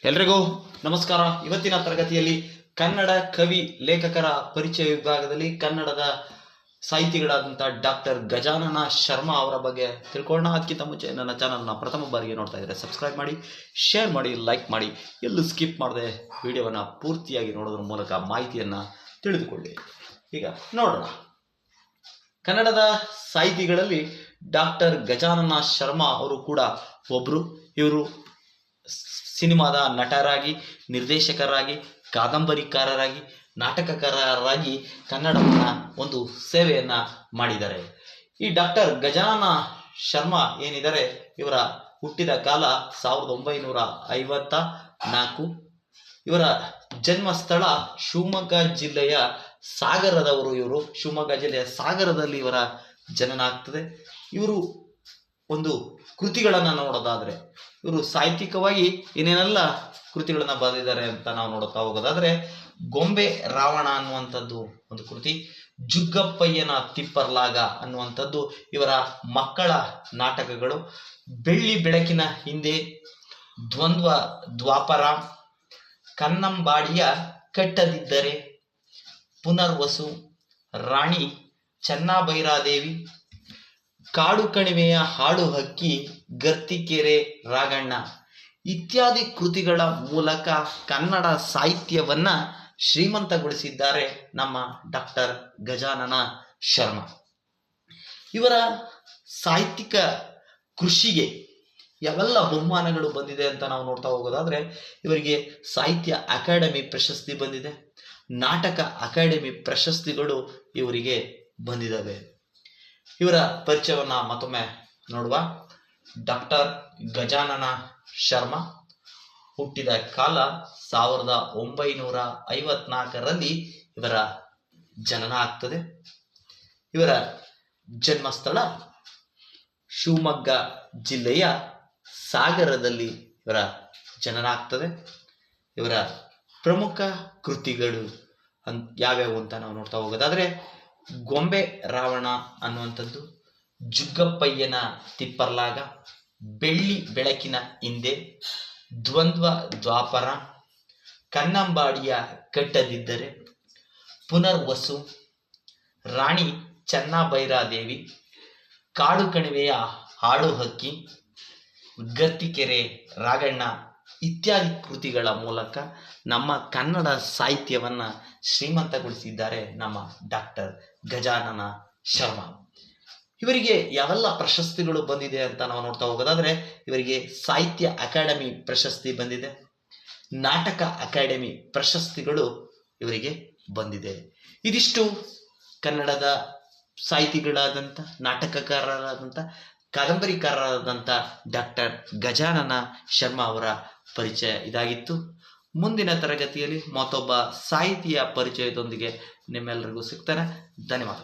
ಎಲ್ರಿಗೂ ನಮಸ್ಕಾರ. ಇವತ್ತಿನ ತರಗತಿಯಲ್ಲಿ ಕನ್ನಡ ಕವಿ ಲೇಖಕರ ಪರಿಚಯ ವಿಭಾಗದಲ್ಲಿ ಕನ್ನಡದ ಸಾಹಿತಿಗಳಾದಂಥ ಡಾಕ್ಟರ್ ಗಜಾನನ ಶರ್ಮಾ ಅವರ ಬಗ್ಗೆ ತಿಳ್ಕೊಳ್ಳೋಣ. ಅದಕ್ಕಿಂತ ಮುಂಚೆ ನನ್ನ ಚಾನಲ್ನ ಪ್ರಥಮ ಬಾರಿಗೆ ನೋಡ್ತಾ ಇದ್ದರೆ ಸಬ್ಸ್ಕ್ರೈಬ್ ಮಾಡಿ, ಶೇರ್ ಮಾಡಿ, ಲೈಕ್ ಮಾಡಿ, ಎಲ್ಲೂ ಸ್ಕಿಪ್ ಮಾಡದೆ ವಿಡಿಯೋವನ್ನು ಪೂರ್ತಿಯಾಗಿ ನೋಡೋದ್ರ ಮೂಲಕ ಮಾಹಿತಿಯನ್ನು ತಿಳಿದುಕೊಳ್ಳಿ. ಈಗ ನೋಡೋಣ. ಕನ್ನಡದ ಸಾಹಿತಿಗಳಲ್ಲಿ ಡಾಕ್ಟರ್ ಗಜಾನನ ಶರ್ಮಾ ಅವರು ಕೂಡ ಒಬ್ಬರು. ಇವರು ಸಿನಿಮಾದ ನಟರಾಗಿ, ನಿರ್ದೇಶಕರಾಗಿ, ಕಾದಂಬರಿಕಾರರಾಗಿ, ನಾಟಕಕಾರರಾಗಿ ಕನ್ನಡವನ್ನು ಒಂದು ಸೇವೆಯನ್ನು ಮಾಡಿದ್ದಾರೆ. ಈ ಡಾಕ್ಟರ್ ಗಜಾನನ ಶರ್ಮಾ ಏನಿದ್ದಾರೆ, ಇವರ ಹುಟ್ಟಿದ ಕಾಲ 1954. ಇವರ ಜನ್ಮಸ್ಥಳ ಶಿವಮೊಗ್ಗ ಜಿಲ್ಲೆಯ ಸಾಗರದವರು. ಇವರು ಶಿವಮೊಗ್ಗ ಜಿಲ್ಲೆಯ ಸಾಗರದಲ್ಲಿ ಇವರ ಜನನ ಆಗ್ತದೆ. ಇವರು ಒಂದು ಕೃತಿಗಳನ್ನು ನೋಡೋದಾದರೆ, ಇವರು ಸಾಹಿತ್ಯಿಕವಾಗಿ ಏನೇನೆಲ್ಲ ಕೃತಿಗಳನ್ನು ಬರೆದಿದ್ದಾರೆ ಅಂತ ನಾವು ನೋಡುತ್ತಾ ಹೋಗೋದಾದರೆ, ಗೊಂಬೆ ರಾವಣ ಅನ್ನುವಂಥದ್ದು ಒಂದು ಕೃತಿ, ಜುಗ್ಗಪ್ಪಯ್ಯನ ತಿಪ್ಪರ್ಲಾಗ ಅನ್ನುವಂಥದ್ದು ಇವರ ಮಕ್ಕಳ ನಾಟಕಗಳು, ಬೆಳ್ಳಿ ಬೆಳಕಿನ ಹಿಂದೆ, ದ್ವಂದ್ವ ದ್ವಾಪರ, ಕನ್ನಂಬಾಡಿಯ ಕಟ್ಟದಿದ್ದರೆ, ಪುನರ್ವಸು, ರಾಣಿ ಚೆನ್ನಭೈರಾದೇವಿ, ಕಾಡು ಕಣಿವೆಯ ಹಾಡು ಹಕ್ಕಿ, ಗರ್ತಿಕೆರೆ ರಾಗಣ್ಣ ಇತ್ಯಾದಿ ಕೃತಿಗಳ ಮೂಲಕ ಕನ್ನಡ ಸಾಹಿತ್ಯವನ್ನ ಶ್ರೀಮಂತಗೊಳಿಸಿದ್ದಾರೆ ನಮ್ಮ ಡಾಕ್ಟರ್ ಗಜಾನನ ಶರ್ಮಾ. ಇವರ ಸಾಹಿತ್ಯಿಕ ಕೃಷಿಗೆ ಯಾವೆಲ್ಲ ಬಹುಮಾನಗಳು ಬಂದಿದೆ ಅಂತ ನಾವು ನೋಡ್ತಾ ಹೋಗೋದಾದ್ರೆ, ಇವರಿಗೆ ಸಾಹಿತ್ಯ ಅಕಾಡೆಮಿ ಪ್ರಶಸ್ತಿ ಬಂದಿದೆ, ನಾಟಕ ಅಕಾಡೆಮಿ ಪ್ರಶಸ್ತಿಗಳು ಇವರಿಗೆ ಬಂದಿದ್ದಾವೆ. ಇವರ ಪರಿಚಯವನ್ನ ಮತ್ತೊಮ್ಮೆ ನೋಡುವ. ಡಾಕ್ಟರ್ ಗಜಾನನ ಶರ್ಮಾ ಹುಟ್ಟಿದ ಕಾಲ 1954ರಲ್ಲಿ ಇವರ ಜನನ ಆಗ್ತದೆ. ಇವರ ಜನ್ಮಸ್ಥಳ ಶಿವಮೊಗ್ಗ ಜಿಲ್ಲೆಯ ಸಾಗರದಲ್ಲಿ ಇವರ ಜನನ ಆಗ್ತದೆ. ಇವರ ಪ್ರಮುಖ ಕೃತಿಗಳು ಯಾವ್ಯಾವು ಅಂತ ನಾವು ನೋಡ್ತಾ ಹೋಗೋದಾದ್ರೆ, ಗೊಂಬೆ ರಾವಣ ಅನ್ನುವಂಥದ್ದು, ಜುಗ್ಗಪ್ಪಯ್ಯನ ತಿಪ್ಪರ್ಲಾಗ, ಬೆಳ್ಳಿ ಬೆಳಕಿನ ಹಿಂದೆ, ದ್ವಂದ್ವ ದ್ವಾಪರ, ಕನ್ನಂಬಾಡಿಯ ಕಟ್ಟದಿದ್ದರೆ, ಪುನರ್ವಸು, ರಾಣಿ ಚೆನ್ನಭೈರಾದೇವಿ, ಕಾಡು ಕಣಿವೆಯ ಹಾಡು ಹಕ್ಕಿ, ಗರ್ತಿಕೆರೆ ರಾಗಣ್ಣ ಇತ್ಯಾದಿ ಕೃತಿಗಳ ಮೂಲಕ ನಮ್ಮ ಕನ್ನಡ ಸಾಹಿತ್ಯವನ್ನ ಶ್ರೀಮಂತಗೊಳಿಸಿದ್ದಾರೆ ನಮ್ಮ ಡಾಕ್ಟರ್ ಗಜಾನನ ಶರ್ಮಾ. ಇವರಿಗೆ ಯಾವೆಲ್ಲ ಪ್ರಶಸ್ತಿಗಳು ಬಂದಿದೆ ಅಂತ ನಾವು ನೋಡ್ತಾ ಹೋಗೋದಾದ್ರೆ, ಇವರಿಗೆ ಸಾಹಿತ್ಯ ಅಕಾಡೆಮಿ ಪ್ರಶಸ್ತಿ ಬಂದಿದೆ, ನಾಟಕ ಅಕಾಡೆಮಿ ಪ್ರಶಸ್ತಿಗಳು ಇವರಿಗೆ ಬಂದಿದೆ. ಇದಿಷ್ಟು ಕನ್ನಡದ ಸಾಹಿತಿಗಳಾದಂಥ, ನಾಟಕಕಾರರಾದಂಥ, ಕಾದಂಬರಿಕಾರರಾದಂಥ ಡಾಕ್ಟರ್ ಗಜಾನನ ಶರ್ಮಾ ಅವರ ಪರಿಚಯ ಇದಾಗಿತ್ತು. ಮುಂದಿನ ತರಗತಿಯಲ್ಲಿ ಮತ್ತೊಬ್ಬ ಸಾಹಿತಿಯ ಪರಿಚಯದೊಂದಿಗೆ ನಿಮ್ಮೆಲ್ಲರಿಗೂ ಸಿಗ್ತಾನೆ. ಧನ್ಯವಾದ.